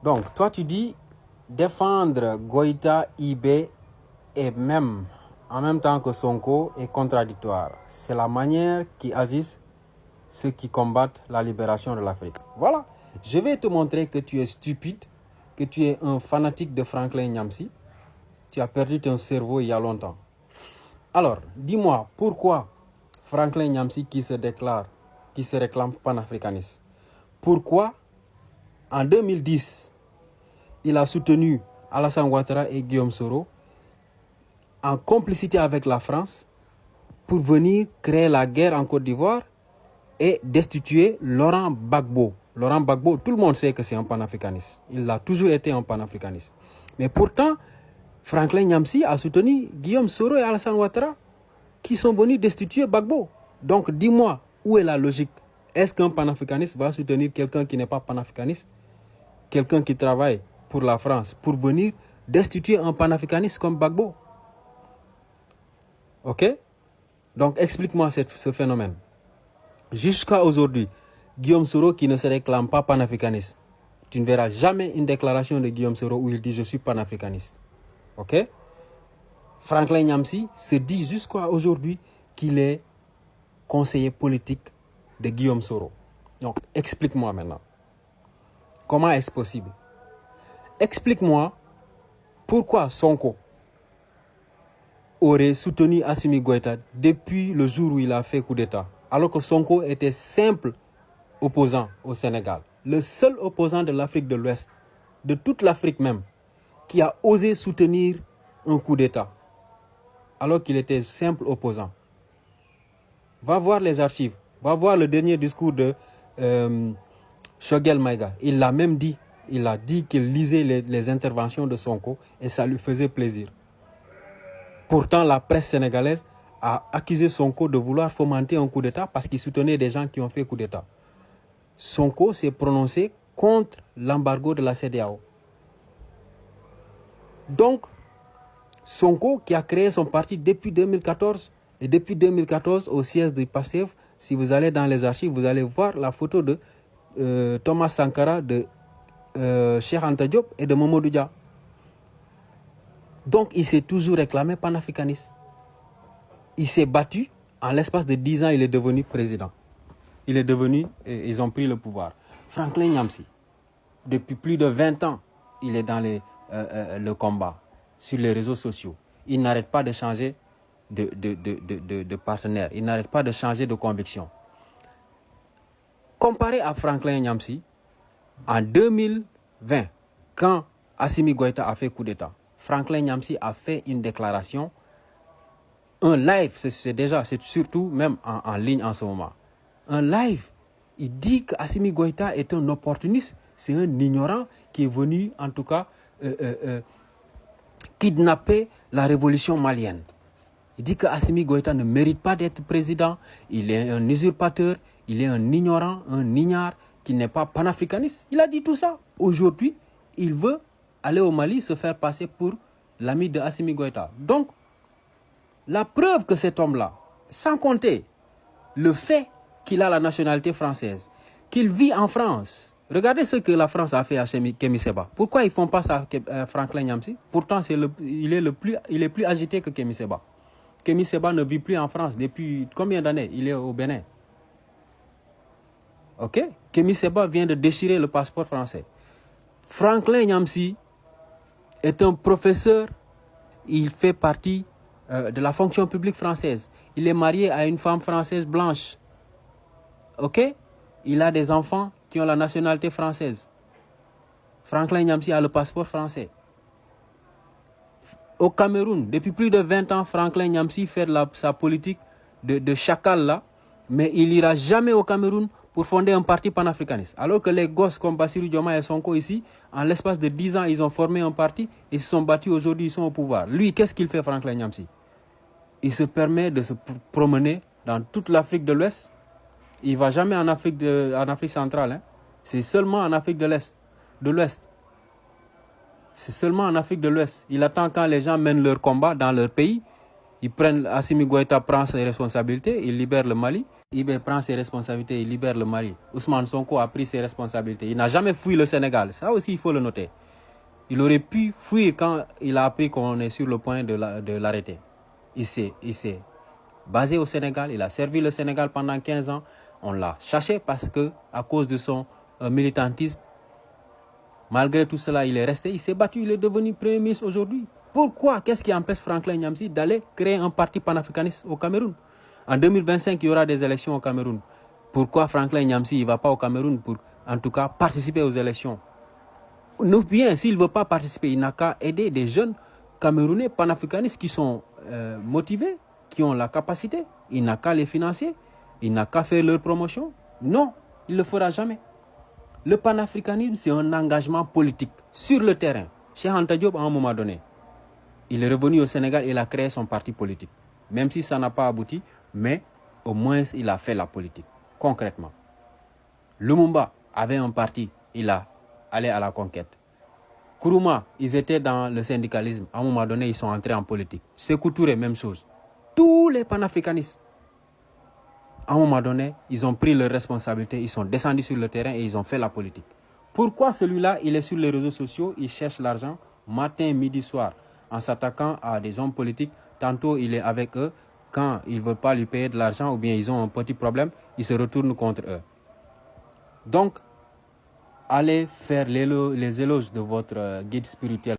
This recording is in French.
Donc, toi, tu dis défendre Goïta, Ibé et même en même temps que Sonko est contradictoire. C'est la manière qui agissent ceux qui combattent la libération de l'Afrique. Voilà. Je vais te montrer que tu es stupide, que tu es un fanatique de Franklin Nyamsi. Tu as perdu ton cerveau il y a longtemps. Alors, dis-moi, pourquoi Franklin Nyamsi qui se réclame panafricaniste, pourquoi en 2010, il a soutenu Alassane Ouattara et Guillaume Soro en complicité avec la France pour venir créer la guerre en Côte d'Ivoire et destituer Laurent Gbagbo. Laurent Gbagbo, tout le monde sait que c'est un panafricaniste. Il a toujours été un panafricaniste. Mais pourtant, Franklin Nyamsi a soutenu Guillaume Soro et Alassane Ouattara qui sont venus destituer Gbagbo. Donc dis-moi, où est la logique? Est-ce qu'un panafricaniste va soutenir quelqu'un qui n'est pas panafricaniste? Quelqu'un qui travaille pour la France pour venir destituer un panafricaniste comme Gbagbo? Ok? Donc explique-moi ce phénomène. Jusqu'à aujourd'hui, Guillaume Soro qui ne se réclame pas panafricaniste, tu ne verras jamais une déclaration de Guillaume Soro où il dit « je suis panafricaniste ». Ok? Franklin Nyamsi se dit jusqu'à aujourd'hui qu'il est conseiller politique de Guillaume Soro. Donc explique-moi maintenant. Comment est-ce possible? Explique-moi pourquoi Sonko aurait soutenu Assimi Goïta depuis le jour où il a fait coup d'État, alors que Sonko était simple opposant au Sénégal, le seul opposant de l'Afrique de l'Ouest, de toute l'Afrique même, qui a osé soutenir un coup d'État, alors qu'il était simple opposant. Va voir les archives, va voir le dernier discours de Choguel Maïga. Il l'a même dit, il a dit qu'il lisait les interventions de Sonko et ça lui faisait plaisir. Pourtant, la presse sénégalaise a accusé Sonko de vouloir fomenter un coup d'État parce qu'il soutenait des gens qui ont fait coup d'État. Sonko s'est prononcé contre l'embargo de la CEDEAO. Donc, Sonko qui a créé son parti depuis 2014, et depuis 2014 au siège du PASTEF, si vous allez dans les archives, vous allez voir la photo de Thomas Sankara, de Cheikh Anta Diop et de Mamadou Dia. Donc, il s'est toujours réclamé panafricaniste. Il s'est battu. En l'espace de 10 ans, il est devenu président. Il est devenu, et ils ont pris le pouvoir. Franklin Nyamsi, depuis plus de 20 ans, il est dans le combat, sur les réseaux sociaux. Il n'arrête pas de changer de partenaire. Il n'arrête pas de changer de conviction. Comparé à Franklin Nyamsi, en 2020, quand Assimi Goïta a fait coup d'État, Franklin Nyamsi a fait une déclaration, un live, c'est surtout même en ligne en ce moment. Un live, il dit qu'Assimi Goïta est un opportuniste, c'est un ignorant qui est venu en tout cas kidnapper la révolution malienne. Il dit qu'Assimi Goïta ne mérite pas d'être président, il est un usurpateur, il est un ignorant, un ignare, qui n'est pas panafricaniste. Il a dit tout ça. Aujourd'hui, il veut aller au Mali se faire passer pour l'ami de Assimi Goïta. Donc, la preuve que cet homme-là, sans compter le fait qu'il a la nationalité française, qu'il vit en France. Regardez ce que la France a fait à Kémy Séba. Pourquoi ils ne font pas ça à Franklin Nyamsi? Pourtant, il est plus agité que Kémy Séba. Kémy Séba ne vit plus en France depuis combien d'années? Il est au Bénin. Ok? Kémy Séba vient de déchirer le passeport français. Franklin Nyamsi est un professeur. Il fait partie de la fonction publique française. Il est marié à une femme française blanche. Ok? Il a des enfants qui ont la nationalité française. Franklin Nyamsi a le passeport français. Au Cameroun, depuis plus de 20 ans, Franklin Nyamsi fait sa politique de chacal là, mais il n'ira jamais au Cameroun pour fonder un parti panafricaniste. Alors que les gosses comme Bassirou Diomaye et Sonko ici, en l'espace de 10 ans, ils ont formé un parti et se sont battus aujourd'hui, ils sont au pouvoir. Lui, qu'est-ce qu'il fait, Franklin Nyamsi? Il se permet de se promener dans toute l'Afrique de l'Ouest. Il ne va jamais en Afrique centrale. Hein. C'est seulement en Afrique de l'Ouest. C'est seulement en Afrique de l'Ouest. Il attend quand les gens mènent leur combat dans leur pays. Assimi Goïta prend ses responsabilités, il libère le Mali. IB prend ses responsabilités, il libère le Mali. Ousmane Sonko a pris ses responsabilités. Il n'a jamais fui le Sénégal. Ça aussi, il faut le noter. Il aurait pu fuir quand il a appris qu'on est sur le point de l'arrêter. Il s'est basé au Sénégal. Il a servi le Sénégal pendant 15 ans. On l'a cherché parce que, à cause de son militantisme, malgré tout cela, il est resté. Il s'est battu. Il est devenu Premier ministre aujourd'hui. Pourquoi? Qu'est-ce qui empêche Franklin Nyamsi d'aller créer un parti panafricaniste au Cameroun? En 2025, il y aura des élections au Cameroun. Pourquoi Franklin Nyamsi ne va pas au Cameroun pour, en tout cas, participer aux élections? Ou bien, s'il ne veut pas participer, il n'a qu'à aider des jeunes Camerounais panafricanistes qui sont motivés, qui ont la capacité. Il n'a qu'à les financer. Il n'a qu'à faire leur promotion. Non, il ne le fera jamais. Le panafricanisme, c'est un engagement politique sur le terrain. Cheikh Anta Diop, à un moment donné, il est revenu au Sénégal et il a créé son parti politique. Même si ça n'a pas abouti, mais au moins il a fait la politique, concrètement. Lumumba avait un parti, il a allé à la conquête. Kourouma, ils étaient dans le syndicalisme. À un moment donné, ils sont entrés en politique. Sékou Touré, même chose. Tous les panafricanistes, à un moment donné, ils ont pris leurs responsabilités, ils sont descendus sur le terrain et ils ont fait la politique. Pourquoi celui-là, il est sur les réseaux sociaux, il cherche l'argent matin, midi, soir, en s'attaquant à des hommes politiques. Tantôt, il est avec eux. Quand ils ne veulent pas lui payer de l'argent ou bien ils ont un petit problème, il se retourne contre eux. Donc, allez faire les éloges de votre guide spirituel.